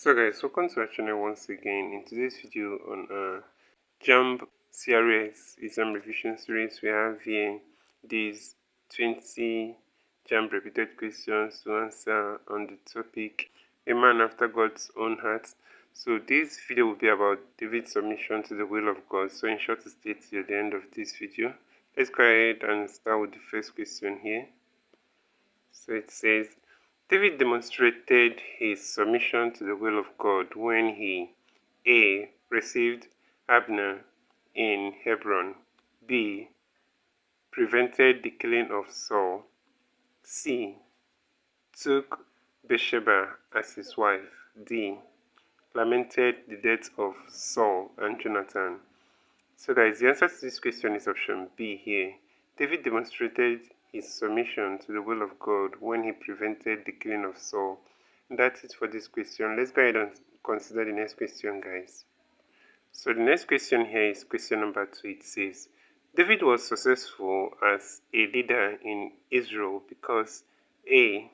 So guys, welcome to our channel once again. In today's video on JAMB CRS exam revision series, we have here these 20 JAMB repeated questions to answer on the topic A Man After God's Own Heart. So this video will be about David's submission to the will of God. So ensure to stay till the end of this video. Let's go ahead and start with the first question here. So it says, David demonstrated his submission to the will of God when he A. received Abner in Hebron, B. prevented the killing of Saul, C. took Bathsheba as his wife, D. lamented the death of Saul and Jonathan. So guys, the answer to this question is option B here. David demonstrated his submission to the will of God when he prevented the killing of Saul. And that's it for this question. Let's go ahead and consider the next question, guys. So the next question here is question number 2. It says, David was successful as a leader in Israel because A.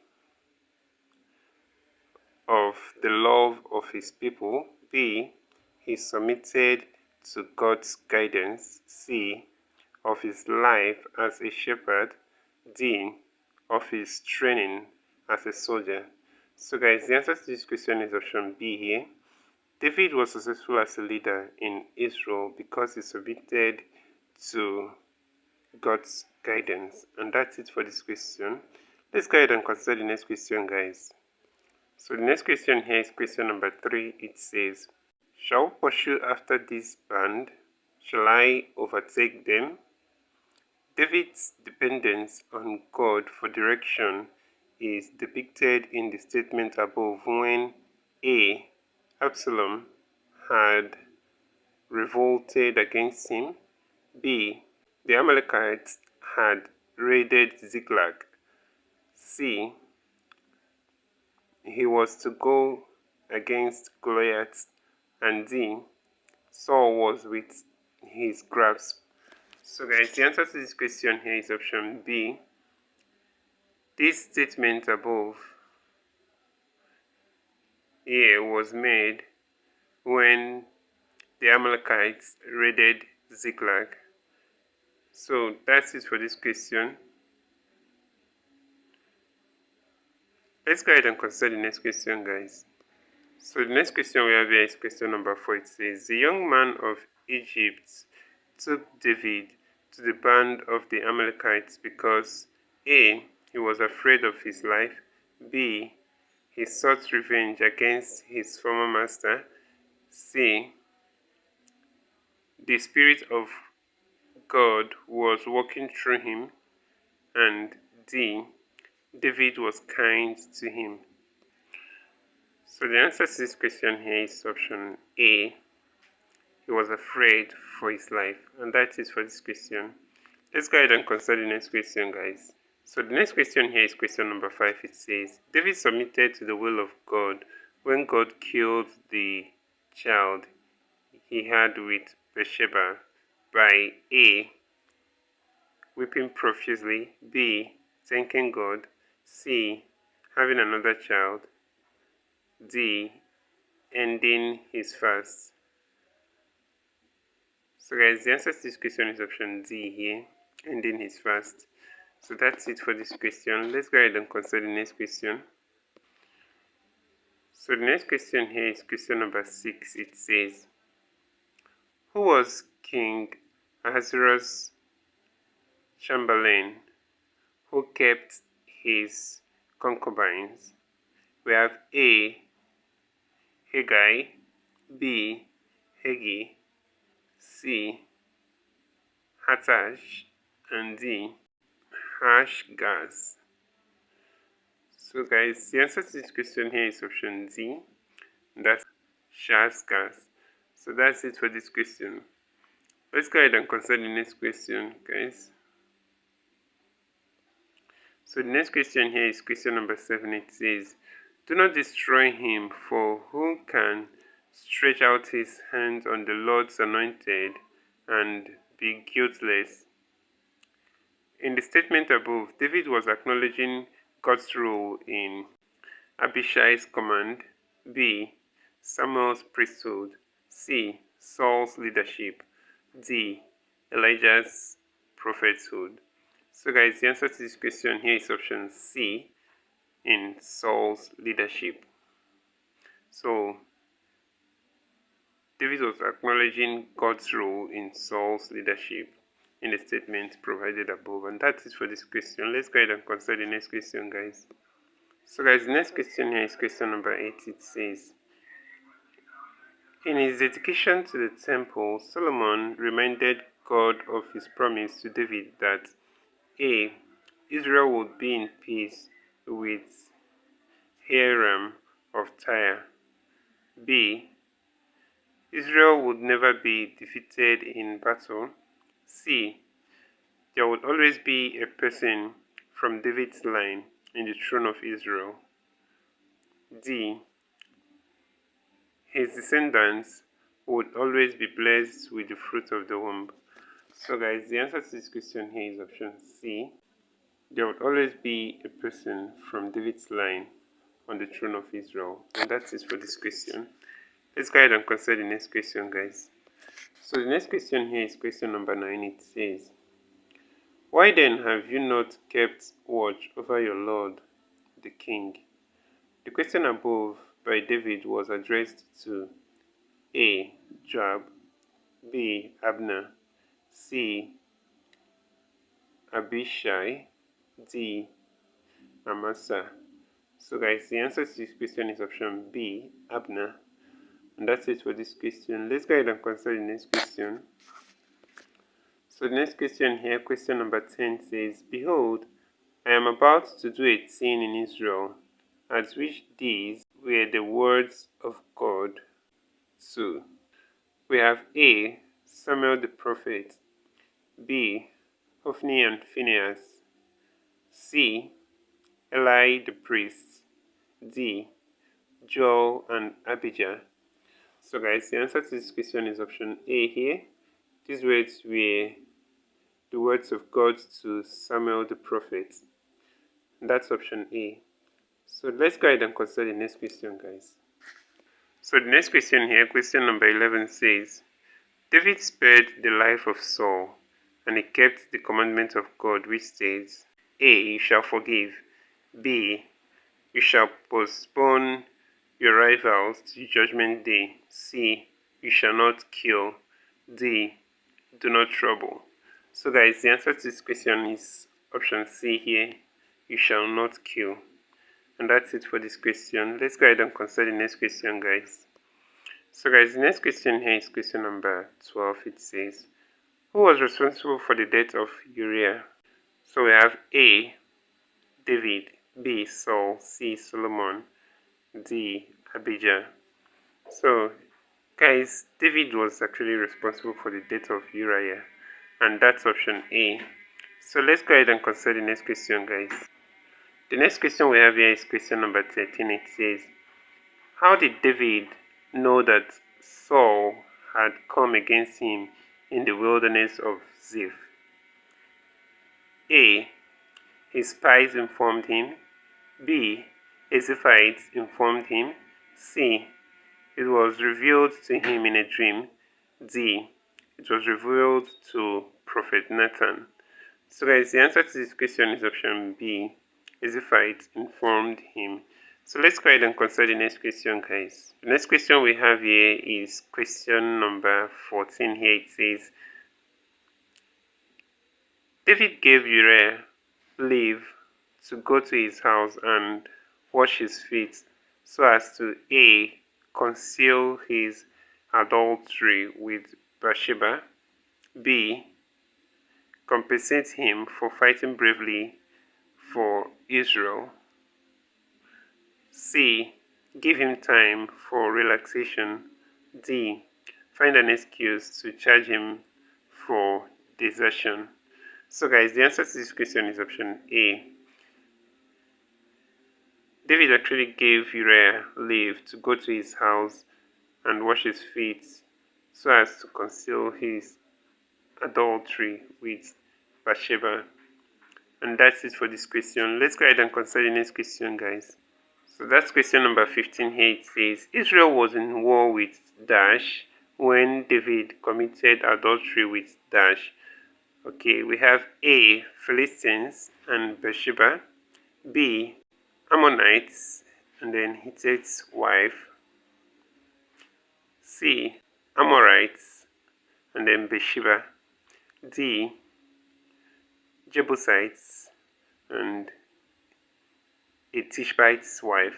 of the love of his people, B. he submitted to God's guidance, C. of his life as a shepherd, D. of his training as a soldier. So guys, the answer to this question is option B here. David was successful as a leader in Israel because he submitted to God's guidance. And that's it for this question. Let's go ahead and consider the next question, guys. So the next question here is question number 3. It says, Shall we pursue after this band? Shall I overtake them? David's dependence on God for direction is depicted in the statement above when A. Absalom had revolted against him, B. the Amalekites had raided Ziklag, C. he was to go against Goliath, and D. Saul was with his grasp. So guys, the answer to this question here is option B. This statement above here was made when the Amalekites raided Ziklag. So that's it for this question. Let's go ahead and consider the next question, guys. So the next question we have here is question number 4. It says, The young man of Egypt took David to the band of the Amalekites because A. he was afraid of his life, B. he sought revenge against his former master, C. the Spirit of God was working through him, and D. David was kind to him. So the answer to this question here is option A. He was afraid for his life. And that is for this question. Let's go ahead and consider the next question, guys. So the next question here is question number 5. It says, David submitted to the will of God when God killed the child he had with Bathsheba by A. weeping profusely, B. thanking God, C. having another child, D. ending his fast. So guys, the answer to this question is option D here, ending his fast. So that's it for this question. Let's go ahead and consider the next question. So the next question here is question number 6. It says, Who was King Ahasuerus' chamberlain who kept his concubines? We have A. Hegai, B. Hegi, C. Hatash, and D. Hashgaz. So guys, the answer to this question here is option D. That's Hashgaz. So that's it for this question. Let's go ahead and consider the next question, guys. So the next question here is question number 7. It says, Do not destroy him, for who can stretch out his hands on the Lord's anointed and be guiltless? In the statement above, David was acknowledging God's role in Abishai's command, B. Samuel's priesthood. C. Saul's leadership. D. Elijah's prophethood. So guys, the answer to this question here is option C, in Saul's leadership. So David was acknowledging God's role in Saul's leadership in the statement provided above. And that's it for this question. Let's go ahead and consider the next question, guys. So guys, the next question here is question number 8. It says, in his dedication to the temple, Solomon reminded God of his promise to David that A. Israel would be in peace with Hiram of Tyre. B. Israel would never be defeated in battle. C. There would always be a person from David's line in the throne of Israel. D. His descendants would always be blessed with the fruit of the womb. So guys, the answer to this question here is option C. There would always be a person from David's line on the throne of Israel. And that's it for this question. Let's go ahead and consider the next question, guys. So the next question here is question number 9. It says, why then have you not kept watch over your lord, the king? The question above by David was addressed to A. Joab, B. Abner, C. Abishai, D. Amasa. So guys, the answer to this question is option B, Abner. And that's it for this question. Let's go ahead and consider the next question. So the next question here, question number 10 says, behold, I am about to do a thing in Israel, at which these were the words of God. So we have A. Samuel the prophet, B. Hophni and Phinehas, C. Eli the priest, D. Joel and Abijah. So guys, the answer to this question is option A here. These words were the words of God to Samuel the prophet. And that's option A. So let's go ahead and consider the next question, guys. So the next question here, question number 11 says, David spared the life of Saul, and he kept the commandment of God, which says, A. You shall forgive. B. You shall postpone your rivals to judgment day. C. You shall not kill. D. Do not trouble. So guys, the answer to this question is option C here. You shall not kill. And that's it for this question. Let's go ahead and consider the next question, guys. So guys, the next question here is question number 12. It says, who was responsible for the death of Uriah? So we have A. David, B. Saul, C. Solomon, D. Abijah. So guys, David was actually responsible for the death of Uriah, and that's option A. So let's go ahead and consider the next question, guys. The next question we have here is question number 13. It says, how did David know that Saul had come against him in the wilderness of Ziph? A. His spies informed him. B. His Ziphites informed him. C. It was revealed to him in a dream. D. It was revealed to Prophet Nathan. So guys, the answer to this question is option B. His Ziphites informed him. So let's go ahead and consider the next question, guys. The next question we have here is question number 14 here. It says, David gave Uriah leave to go to his house and wash his feet so as to A. conceal his adultery with Bathsheba, B. compensate him for fighting bravely for Israel, C. give him time for relaxation, D. find an excuse to charge him for desertion. So guys, the answer to this question is option A. David actually gave Uriah leave to go to his house and wash his feet so as to conceal his adultery with Bathsheba. And that's it for this question. Let's go ahead and consider the next question, guys. So that's question number 15 here. It says, Israel was in war with Dash when David committed adultery with Dash. Okay, we have A, Philistines and Bathsheba, B, Ammonites and then Hittite's wife, C, Amorites and then Bathsheba, D, Jebusites and a Tishbite's wife.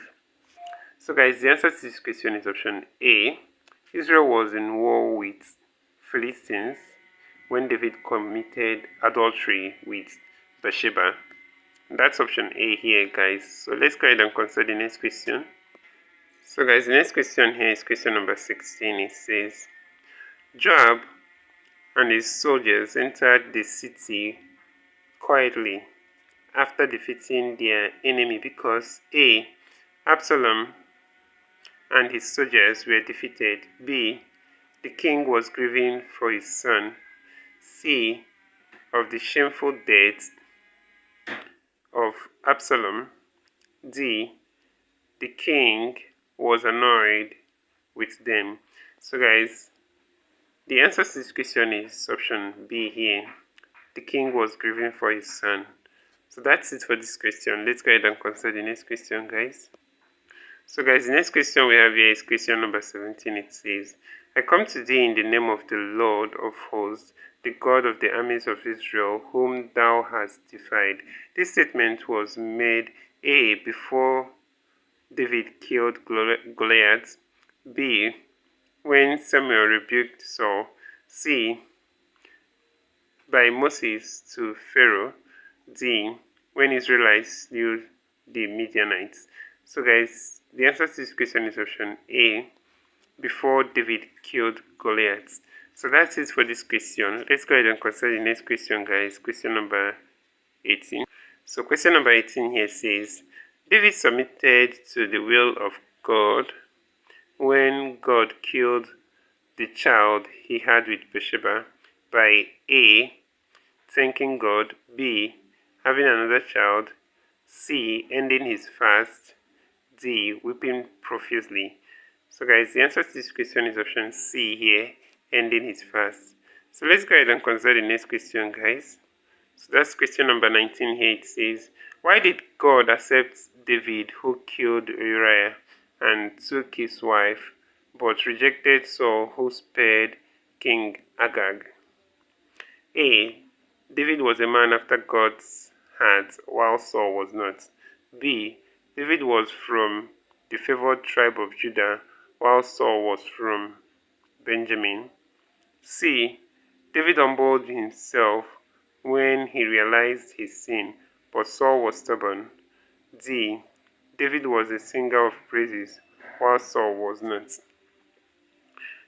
So guys, the answer to this question is option A. Israel was in war with Philistines when David committed adultery with Bathsheba. That's option A here, guys. So let's go ahead and consider the next question. So guys, the next question here is question number 16. It says, Joab and his soldiers entered the city quietly after defeating their enemy because A, Absalom and his soldiers were defeated, B, the king was grieving for his son, C, of the shameful death of Absalom, D, the king was annoyed with them. So guys, the answer to this question is option B here. The king was grieving for his son. So that's it for this question. Let's go ahead and consider the next question, guys. So guys, the next question we have here is question number 17. It says, I come to thee in the name of the Lord of hosts, the God of the armies of Israel, whom thou hast defied. This statement was made A, before David killed Goliath, B, when Samuel rebuked Saul, C, by Moses to Pharaoh, D, when Israelites slew the Midianites. So guys, the answer to this question is option A, before David killed Goliath. So that's it for this question. Let's go ahead and consider the next question, guys. Question number 18. So question number 18 here says, David submitted to the will of God when God killed the child he had with Bathsheba by A, thanking God, B, having another child, C, ending his fast, D, weeping profusely. So guys, the answer to this question is option C here, ending his fast. So let's go ahead and consider the next question, guys. So that's question number 19 here. It says, why did God accept David, who killed Uriah and took his wife, but rejected Saul, who spared King Agag? A, David was a man after God's heart, while Saul was not. B, David was from the favored tribe of Judah, while Saul was from Benjamin. C, David humbled himself when he realized his sin, but Saul was stubborn. D, David was a singer of praises, while Saul was not.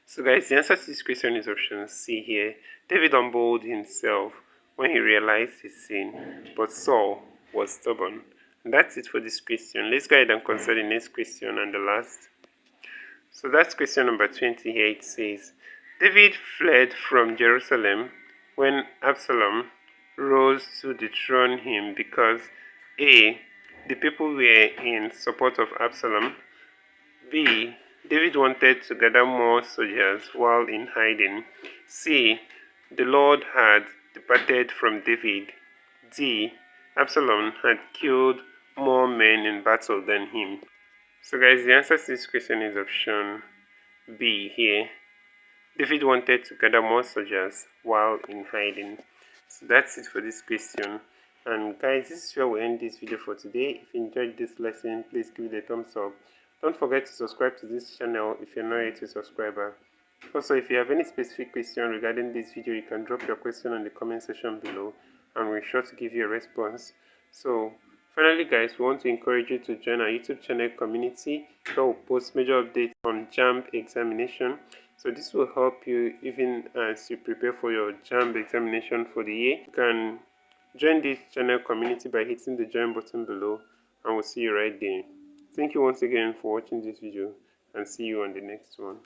So guys, the answer to this question is option C here. David humbled himself when he realized his sin, but Saul was stubborn. And that's it for this question. Let's go ahead and consider the next question and the last. So that's question number 20 here. It says, David fled from Jerusalem when Absalom rose to dethrone him because A, the people were in support of Absalom, B, David wanted to gather more soldiers while in hiding, C, the Lord had departed from David, D, Absalom had killed more men in battle than him. So guys, the answer to this question is option B here. David wanted to gather more soldiers while in hiding. So that's it for this question. And guys, this is where we end this video for today. If you enjoyed this lesson, please give it a thumbs up. Don't forget to subscribe to this channel if you're not yet a subscriber. Also, if you have any specific question regarding this video, you can drop your question in the comment section below and we're sure to give you a response. So finally guys, we want to encourage you to join our YouTube channel community where we'll post major updates on JAMB examination. So this will help you even as you prepare for your JAMB examination for the year. You can join this channel community by hitting the join button below and we'll see you right there. Thank you once again for watching this video and see you on the next one.